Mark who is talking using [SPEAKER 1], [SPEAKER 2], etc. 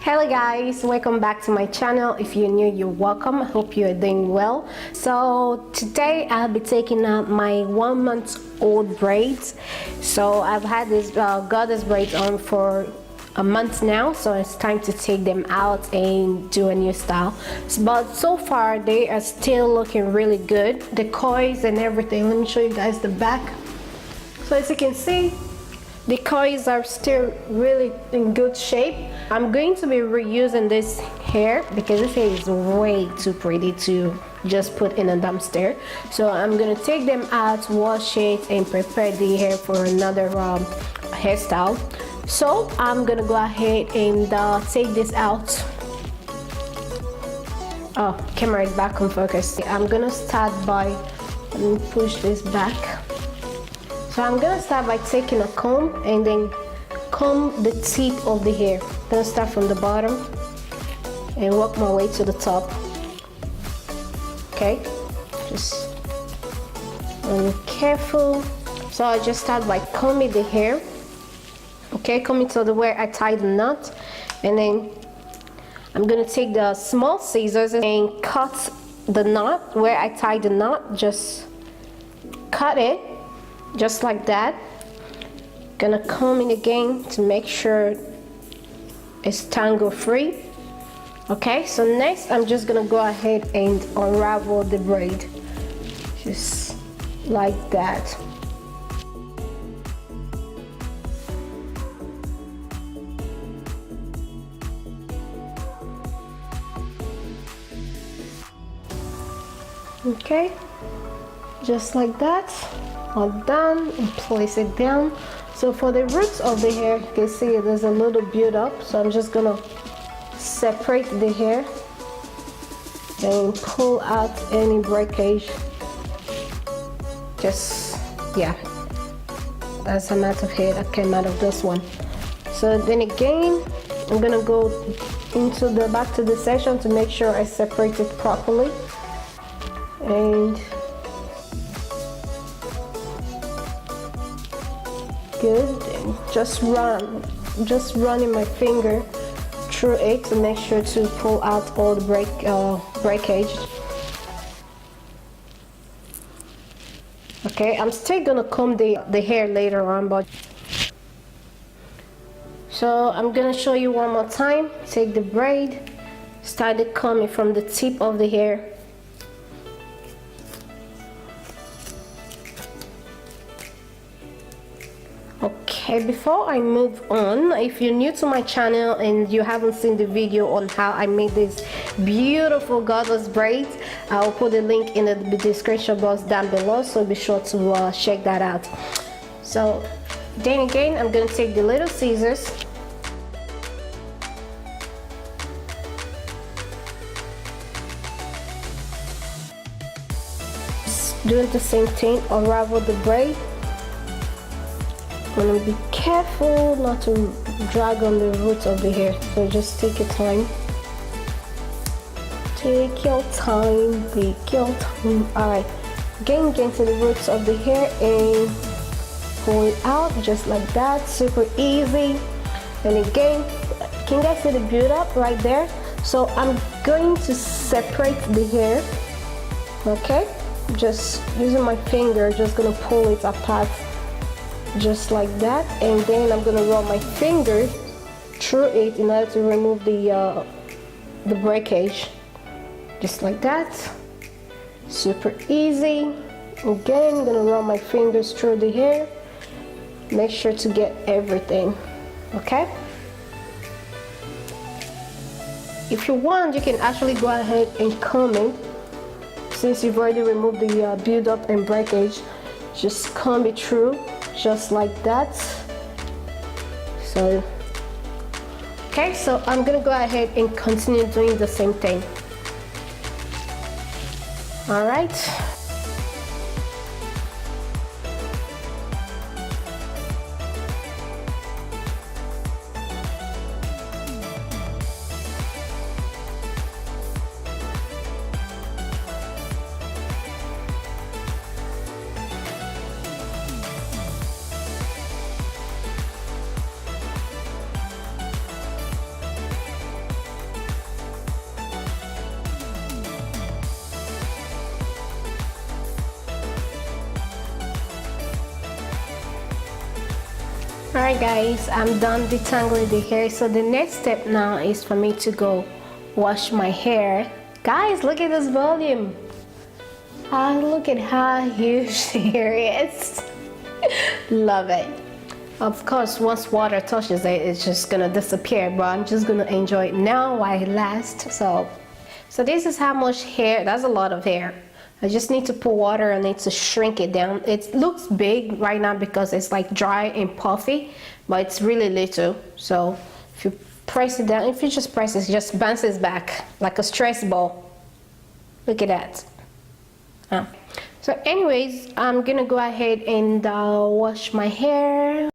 [SPEAKER 1] Hello guys, welcome back to my channel. If you're new, you're welcome. I hope you're doing well. So today I'll be taking out my 1 month-old braids. So I've had this goddess braids on for a month now, so it's time to take them out and do a new style. But so far they are still looking really good, the coils and everything. Let me show you guys the back. So as you can see, the coils are still really in good shape. I'm going to be reusing this hair because this hair is way too pretty to just put in a dumpster. So I'm gonna take them out, wash it, and prepare the hair for another hairstyle. So I'm gonna go ahead and take this out. Oh, camera is back on focus. I'm gonna start by, let me push this back. So I'm gonna start by taking a comb and then comb the tip of the hair. I'm gonna start from the bottom and work my way to the top. Okay, just be careful. So I just start by combing the hair. Okay, combing to the where I tie the knot, and then I'm gonna take the small scissors and cut the knot where I tie the knot. Just cut it. Just like that. Gonna comb it again to make sure it's tangle free. Okay, so next I'm just gonna go ahead and unravel the braid. Just like that. Okay, just like that. All done, and place it down. So for the roots of the hair, you can see there's a little build up, so I'm just gonna separate the hair and pull out any breakage. Just, yeah, that's a amount of hair that came out of this one. So then again, I'm gonna go into the back to the section to make sure I separate it properly. And good, and just running my finger through it to make sure to pull out all the breakage. Okay, I'm still gonna comb the hair later on, but so I'm gonna show you one more time. Take the braid, start the combing from the tip of the hair. Okay, before I move on, if you're new to my channel and you haven't seen the video on how I made this beautiful goddess braids, I'll put the link in the description box down below, so be sure to check that out. So then again, I'm going to take the little scissors, doing the same thing, unravel the braid. I'm gonna be careful not to drag on the roots of the hair, so just take your time. Take your time, take your time. Alright, again, get to the roots of the hair and pull it out just like that, super easy. And again, can you guys see the build up right there? So I'm going to separate the hair, okay? Just using my finger, just gonna pull it apart. Just like that, and then I'm gonna run my finger through it in order to remove the breakage. Just like that, super easy. Again, I'm gonna run my fingers through the hair, make sure to get everything. Okay, if you want, you can actually go ahead and comb it. Since you've already removed the build up and breakage, just comb it through just like that. So okay, so I'm gonna go ahead and continue doing the same thing. All right, Alright guys, I'm done detangling the hair. So the next step now is for me to go wash my hair. Guys, look at this volume. Look at how huge the hair is. Love it. Of course, once water touches it, it's just gonna disappear, but I'm just gonna enjoy it now while it lasts. So this is how much hair. That's a lot of hair. I just need to put water on it to shrink it down. It looks big right now because it's like dry and puffy, but it's really little. So if you press it down, if you just press it, just bounces back like a stress ball. Look at that. So anyways, I'm gonna go ahead and wash my hair.